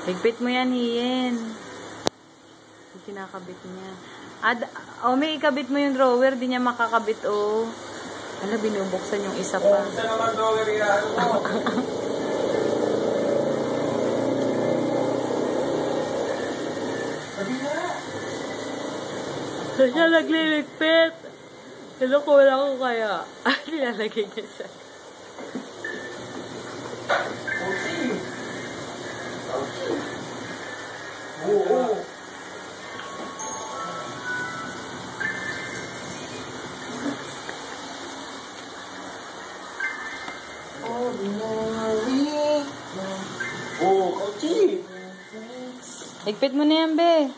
Higpit mo yan, Hien. Yung kinakabit niya. May ikabit mo yung drawer. Di niya makakabit, oh. Ala, binubuksan yung isa pa. Buksan naman drawer yan. Siya nagliligpit. Hello, wala ko kaya. Nilalagay niya siya. Oo. Oh, kauchi. Higpit mo na yan, be.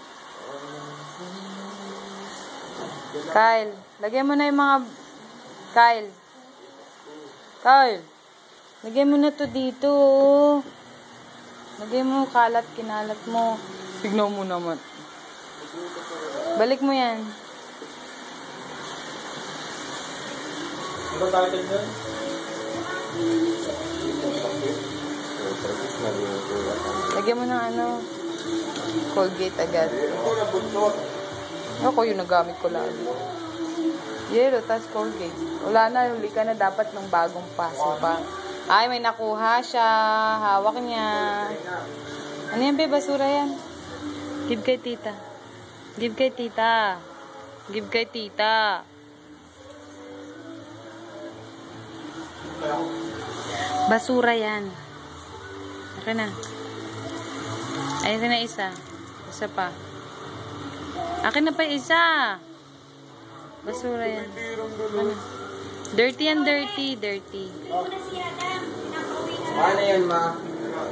Kyle, lagyan mo na yung mga... Kyle, lagyan mo na to dito. Lagyan mo, kinalat mo. Tignan mo naman. Balik mo yan. Ano tayo tignan? Lagyan mo ng Colgate agad. Ito na buntot. Ako yung nagamit ko lagi. Yellow, tas Colgate. Wala na, huli ka na dapat ng bagong paso pa. Ay, may nakuha siya. Hawak niya. Ano yan, be? Basura yan. Give kay tita. Give kay tita. Give kay tita. Basura yan. Okay na. Ayun na isa. Isa pa. Akin na pa isa. Basura yan. Ano? Dirty yan, dirty. Ano yan, ma?